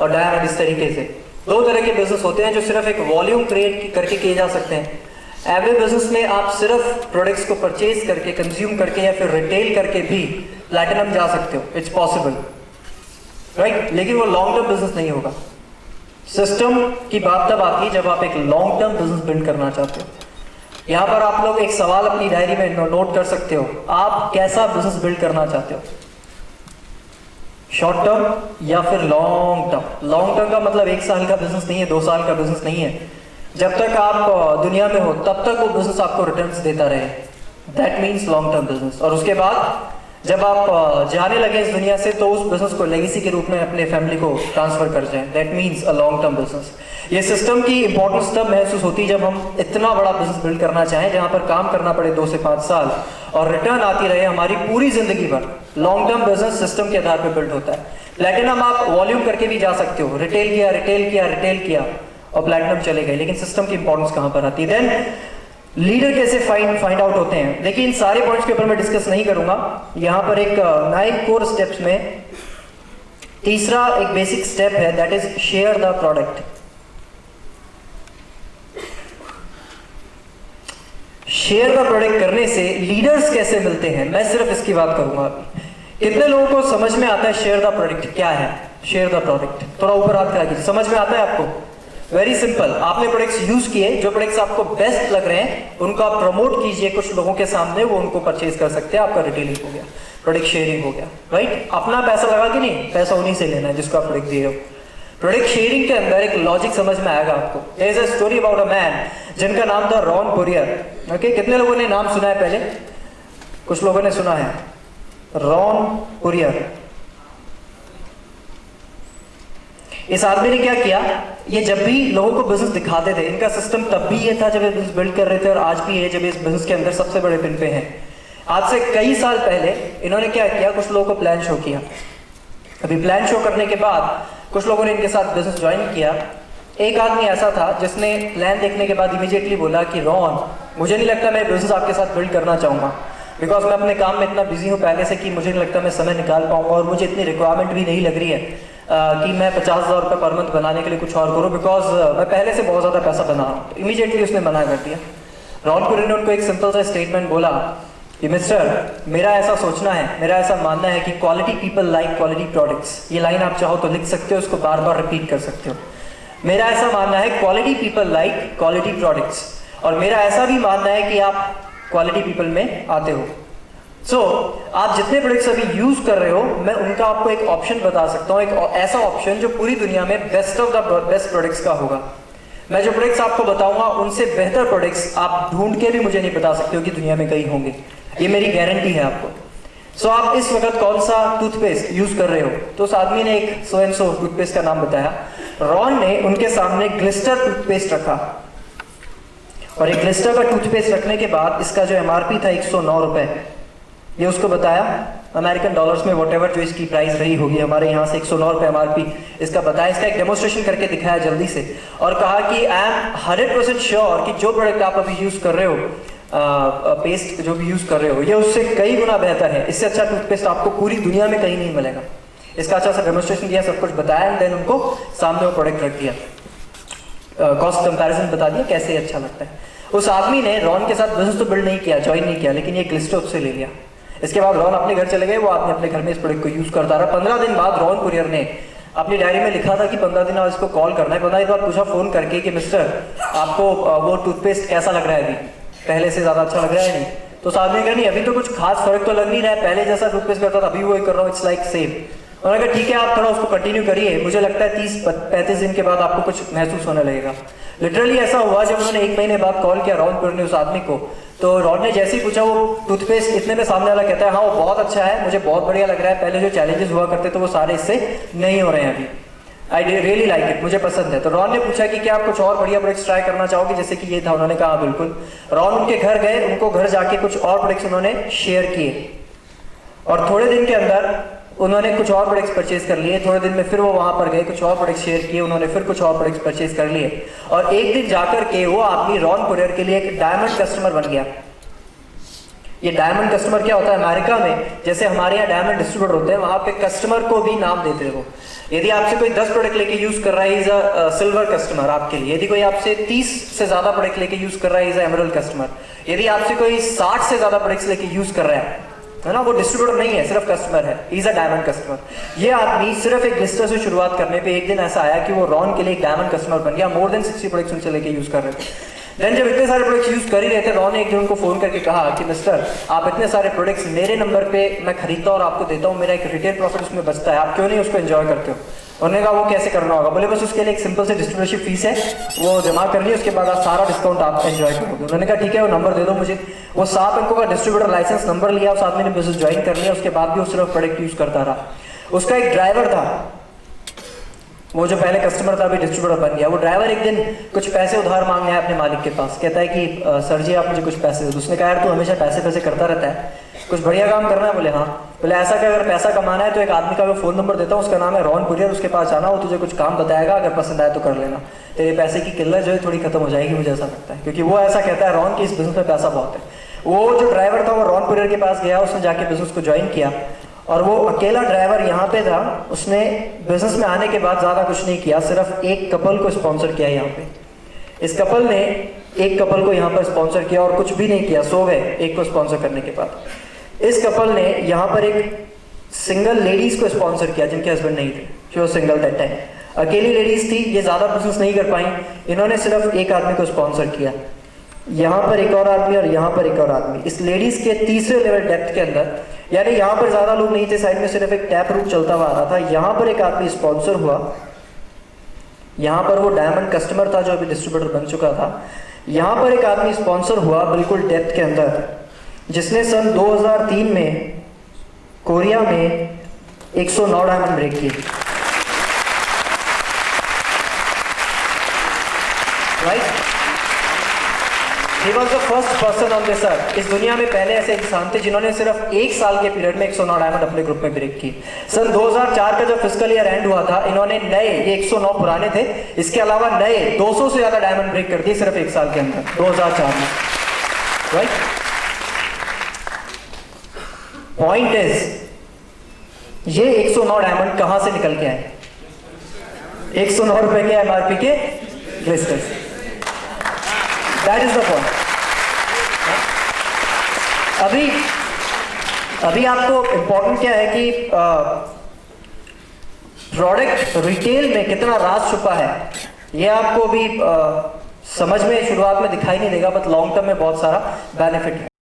और डायमंड इस तरीके से। दो तरह के बिजनेस होते हैं जो सिर्फ एक वॉल्यूम क्रिएट करके किए जा सकते हैं। एवरेज बिजनेस में आप सिर्फ प्रोडक्ट्स को परचेज करके, कंज्यूम करके या फिर रिटेल करके भी प्लैटिनम जा सकते हो, इट्स पॉसिबल, राइट। लेकिन वो लॉन्ग टर्म बिजनेस नहीं होगा। सिस्टम की बात तब आती है जब आप एक लॉन्ग टर्म बिजनेस बिल्ड करना चाहते हो। यहां पर आप लोग एक सवाल अपनी डायरी में नोट कर सकते हो, आप कैसा बिजनेस बिल्ड करना चाहते हो, शॉर्ट टर्म या फिर लॉन्ग टर्म। लॉन्ग टर्म का मतलब 1 साल का बिजनेस नहीं है, 2 साल का बिजनेस नहीं है। जब तक आप दुनिया में हो तब तक वो बिजनेस आपको रिटर्न्स देता रहे, that means long term business. और उसके बाद जब आप जाने लगे इस दुनिया से तो उस बिजनेस को लेगेसी के रूप में अपने फैमिली को ट्रांसफर कर जाए, that means a long term business. ये सिस्टम की इंपॉर्टेंस तब महसूस होती है जब हम इतना बड़ा बिजनेस बिल्ड करना चाहें जहां पर काम करना पड़े 2 से 5 साल और रिटर्न आती रहे हमारी पूरी जिंदगी भर। लॉन्ग टर्म बिजनेस सिस्टम के आधार पर बिल्ड होता है। प्लैटिनम आप वॉल्यूम करके भी जा सकते हो, रिटेल किया रिटेल किया रिटेल किया और प्लैटिनम चले गए, लेकिन सिस्टम की इंपॉर्टेंस कहां पर आती है। देन लीडर कैसे फाइंड आउट होते हैं। देखिए इन सारे पॉइंट्स के ऊपर मैं डिस्कस नहीं करूंगा। यहां पर एक 9 कोर स्टेप्स में तीसरा एक बेसिक स्टेप है, that is share the product. Share the product करने से लीडर्स कैसे मिलते हैं, मैं सिर्फ इसकी बात करूंगा। कितने लोगों को समझ में आता है शेयर द प्रोडक्ट क्या है? शेयर द प्रोडक्ट थोड़ा ऊपर हाथ करा कीजिए, समझ में आता है आपको? वेरी सिंपल, आपने प्रोडक्ट्स यूज किए, जो प्रोडक्ट्स आपको बेस्ट लग रहे हैं उनको आप प्रमोट कीजिए कुछ लोगों के सामने, वो उनको परचेज कर सकते हैं, आपका रिटेलिंग हो गया, प्रोडक्ट शेयरिंग हो गया, राइट। अपना पैसा लगा कि नहीं, पैसा उन्हीं से लेना है जिसको आप प्रोडक्ट दिए हो। प्रोडक्ट शेयरिंग के अंदर एक लॉजिक समझ में आएगा आपको। There is a story about a man जिनका नाम था रॉन कुरियर। ओके, कितने लोगों ने नाम सुना है? पहले कुछ लोगों ने सुना है, रॉन कुरियर। इस आदमी ने क्या किया, ये जब भी लोगों को बिजनेस दिखाते थे, इनका सिस्टम तब भी ये था जब ये बिजनेस बिल्ड कर रहे थे और आज भी है जब इस बिजनेस के अंदर सबसे बड़े पिन पे हैं। आज से कई साल पहले इन्होंने क्या किया, कुछ लोगों को प्लान शो किया। अभी प्लान शो करने के बाद कुछ लोगों ने इनके साथ बिजनेस ज्वाइन किया। एक आदमी ऐसा था जिसने प्लान देखने के बाद इमीडिएटली बोला कि रॉन, मुझे नहीं लगता मैं बिजनेस आपके साथ बिल्ड करना चाहूंगा, बिकॉज मैं अपने काम में इतना बिजी हूँ पहले से कि मुझे नहीं लगता मैं समय निकाल पाऊंगा और मुझे इतनी रिक्वायरमेंट भी नहीं लग रही है कि मैं 50,000 रुपये पर मंथ बनाने के लिए कुछ और करूँ, बिकॉज मैं पहले से बहुत ज़्यादा पैसा बना रहा हूँ। तो इमीडिएटली उसने मना कर दिया। रॉन कुरियर ने उनको एक सिंपल सा स्टेटमेंट बोला कि मिस्टर, मेरा ऐसा सोचना है, मेरा ऐसा मानना है कि quality people like quality products. ये लाइन आप चाहो तो लिख सकते हो, उसको बार बार रिपीट कर सकते हो। मेरा ऐसा मानना है quality people like quality products, और मेरा ऐसा भी मानना है कि आप क्वालिटी पीपल में आते हो। सो आप जितने प्रोडक्ट्स अभी यूज कर रहे हो, मैं उनका आपको एक ऑप्शन बता सकता हूँ, एक ऐसा ऑप्शन जो पूरी दुनिया में best of the best products का होगा। मैं जो प्रोडक्ट्स आपको बताऊंगा उनसे बेहतर प्रोडक्ट्स आप ढूंढ के भी मुझे नहीं बता सकते हो कि दुनिया में कहीं होंगे, ये मेरी गारंटी है आपको। सो आप इस वक्त कौन सा टूथपेस्ट यूज कर रहे हो? तो उस आदमी ने एक सो एंड सो टूथपेस्ट का नाम बताया। रॉन ने उनके सामने ग्लिस्टर टूथपेस्ट रखा, और एक ग्लिस्टर का टूथपेस्ट रखने के बाद इसका जो एमआरपी था 109 रुपए, ये उसको बताया अमेरिकन डॉलर्स में, वॉटेवर जो इसकी प्राइस रही होगी, हमारे यहाँ से 109 रुपये एमआरपी इसका बताया। इसका एक डेमोन्स्ट्रेशन करके दिखाया जल्दी से, और कहा कि आई एम 100% श्योर कि जो प्रोडक्ट आप अभी यूज कर रहे हो, पेस्ट जो भी यूज कर रहे हो, ये उससे कई गुना बेहतर है। इससे अच्छा टूथपेस्ट आपको पूरी दुनिया में कहीं नहीं मिलेगा। इसका अच्छा सा डेमोन्स्ट्रेशन दिया, सब कुछ बताया, एंड देन उनको सामने वो प्रोडक्ट रख दिया, कॉस्ट कंपैरिजन बता दिया कैसे अच्छा लगता है। उस आदमी ने रॉन के साथ बिजनेस तो बिल्ड नहीं किया, ज्वाइन नहीं किया, लेकिन ये ग्लिस्टर उससे ले लिया। इसके बाद रॉन अपने घर चले गए, वो आदमी अपने घर में इस प्रोडक्ट को यूज करता रहा। 15 दिन बाद रॉन कुरियर ने अपनी डायरी में लिखा था कि 15 दिन बाद इसको कॉल करना है। 15 दिन बाद पूछा फोन करके कि मिस्टर, आपको वो टूथपेस्ट कैसा लग रहा है, अभी पहले से ज्यादा अच्छा लग रहा है नहीं? तो उस आदमी ने कहा नहीं, अभी तो कुछ खास फर्क तो लग नहीं रहा है, पहले जैसा टूथपेस्ट करता था अभी वही कर रहा हूँ, इट्स लाइक सेम। उन्होंने कहा ठीक है, आप थोड़ा उसको कंटिन्यू करिए, मुझे लगता है 30-35 दिन के बाद आपको कुछ महसूस होने लगेगा। लिटरली ऐसा हुआ। जब उन्होंने 1 महीने बाद कॉल किया रॉन कुरियर ने उस आदमी को, तो रॉन ने जैसे ही पूछा वो टूथपेस्ट इतने में सामने वाला कहता है हाँ वो बहुत अच्छा है, मुझे बहुत बढ़िया लग रहा है, पहले जो चैलेंजेस हुआ करते तो वो सारे इससे नहीं हो रहे हैं अभी, आई रियली लाइक इट, मुझे पसंद है। तो रॉन ने पूछा कि क्या आप कुछ और बढ़िया प्रोडक्ट्स ट्राई करना चाहोगे जैसे कि ये था? उन्होंने कहा बिल्कुल। रॉन उनके घर गए, उनको घर जाके कुछ और प्रोडक्ट्स उन्होंने शेयर किए, और थोड़े दिन के अंदर उन्होंने कुछ और प्रोडक्ट्स परचेज कर लिए। थोड़े दिन में फिर वो वहां पर गए, कुछ और प्रोडक्ट्स शेयर किए, उन्होंने फिर कुछ और प्रोडक्ट्स परचेज कर लिए, और एक दिन जाकर के वो आदमी रॉन कुरियर के लिए एक डायमंड कस्टमर बन गया। ये डायमंड कस्टमर क्या होता है, अमेरिका में जैसे हमारे यहाँ डायमंड डिस्ट्रीब्यूटर होते हैं, वहाँ पे कस्टमर को भी नाम देते हैं वो। यदि आपसे कोई 10 प्रोडक्ट लेके यूज कर रहा है, इज अ सिल्वर कस्टमर आपके लिए। यदि कोई आपसे 30 से ज्यादा प्रोडक्ट लेके यूज कर रहा है, इज अ एमरल्ड कस्टमर। यदि आपसे कोई 60 से ज्यादा प्रोडक्ट्स लेके यूज कर रहा है ना, वो डिस्ट्रीब्यूटर नहीं है, सिर्फ कस्टमर है, इज अ डायमंड कस्टमर। ये आदमी सिर्फ एक लिस्टर से शुरुआत करने पे एक दिन ऐसा आया कि वो रॉन के लिए एक डायमंड कस्टमर बन गया। मोर देन 60 प्रोडक्ट्स उनसे लेके यूज कर रहे थे। देन जब इतने सारे प्रोडक्ट्स यूज कर ही रहे थे, रॉन ने एक दिन उनको फोन करके कहा कि मिस्टर, आप इतने सारे प्रोडक्ट्स मेरे नंबर पे मैं खरीदता हूँ और आपको देता हूँ, मेरा एक रिटेल प्रॉफिट उसमें बचता है, आप क्यों नहीं उसको एंजॉय करते हो? उन्होंने कहा वो कैसे करना होगा? बोले बस उसके लिए एक सिंपल से डिस्ट्रीब्यूटरशिप फीस है, वो जमा कर लिए, उसके बाद आप सारा डिस्काउंट आप एंजॉय करोगे। उन्होंने कहा ठीक है, वो नंबर दे दो मुझे। वो 7 अंकों का डिस्ट्रीब्यूटर लाइसेंस नंबर लिया, उस आदमी ने बिजनेस ज्वाइन कर लिया। उसके बाद भी वो सिर्फ प्रोडक्ट यूज करता रहा। उसका एक ड्राइवर था, वो जो पहले कस्टमर था अभी डिस्ट्रीब्यूटर बन गया। वो ड्राइवर एक दिन कुछ पैसे उधार मांगने आया अपने मालिक के पास, कहता है कि सर जी आप मुझे कुछ पैसे दो। उसने कहा यार तू हमेशा पैसे पैसे करता रहता है, कुछ बढ़िया काम करना है? बोले हाँ। बोले ऐसा कि अगर पैसा कमाना है तो एक आदमी का मैं फोन नंबर देता हूँ, उसका नाम है रॉन कुरियर, उसके पास जाना, वो तुझे कुछ काम बताएगा, अगर पसंद आए तो कर लेना, तेरे पैसे की किल्लत जो है थोड़ी खत्म हो जाएगी, मुझे ऐसा लगता है। क्योंकि वो ऐसा कहता है रॉन की इस बिजनेस में पैसा बहुत है। वो जो ड्राइवर था वो रॉन कुरियर के पास गया, उसने जाके बिजनेस को ज्वाइन किया और वो अकेला ड्राइवर यहाँ पे था। उसने बिजनेस में आने के बाद ज्यादा कुछ नहीं किया, सिर्फ एक कपल को स्पॉन्सर किया यहाँ पे। इस कपल ने एक कपल को यहाँ पर स्पॉन्सर किया और कुछ भी नहीं किया, सो गए एक को स्पॉन्सर करने के बाद। इस कपल ने यहाँ पर एक सिंगल लेडीज को स्पॉन्सर किया जिनके हस्बैंड नहीं थे, जो सिंगल दैट टाइम अकेली लेडीज थी, ये ज्यादा बिजनेस नहीं कर पाई। इन्होंने सिर्फ एक आदमी को स्पॉन्सर किया, यहाँ पर एक और आदमी और यहाँ पर एक और आदमी। इस लेडीज के तीसरे लेवल डेप्थ के अंदर, यानी यहाँ पर ज्यादा लोग नहीं थे, साइड में सिर्फ एक टैप रूट चलता हुआ आ रहा था। यहाँ पर एक आदमी स्पॉन्सर हुआ, यहाँ पर वो डायमंड कस्टमर था जो अभी डिस्ट्रीब्यूटर बन चुका था। यहाँ पर एक आदमी स्पॉन्सर हुआ बिल्कुल डेप्थ के अंदर, जिसने सन 2003 में कोरिया में 109 डायमंड ब्रेक किए। Right, He was the first person on this earth। इस दुनिया में पहले ऐसे इंसान थे जिन्होंने सिर्फ 1 साल के पीरियड में 109 डायमंड अपने ग्रुप में ब्रेक की। सन 2004 का जब फिस्कल ईयर एंड हुआ था, इन्होंने नए, ये 109 पुराने थे, इसके अलावा नए 200 से ज्यादा डायमंड ब्रेक कर दिए सिर्फ 1 साल के अंदर, 2004 में। राइट, पॉइंट इज ये 109 डायमंड कहां से निकल के आए? 109 रुपए के एमआरपी के लिस्टर्स। That is the point. अभी आपको इंपॉर्टेंट क्या है कि प्रोडक्ट रिटेल में कितना राज छुपा है, ये आपको अभी समझ में शुरुआत में दिखाई नहीं देगा, बट लॉन्ग टर्म में बहुत सारा बेनिफिट है।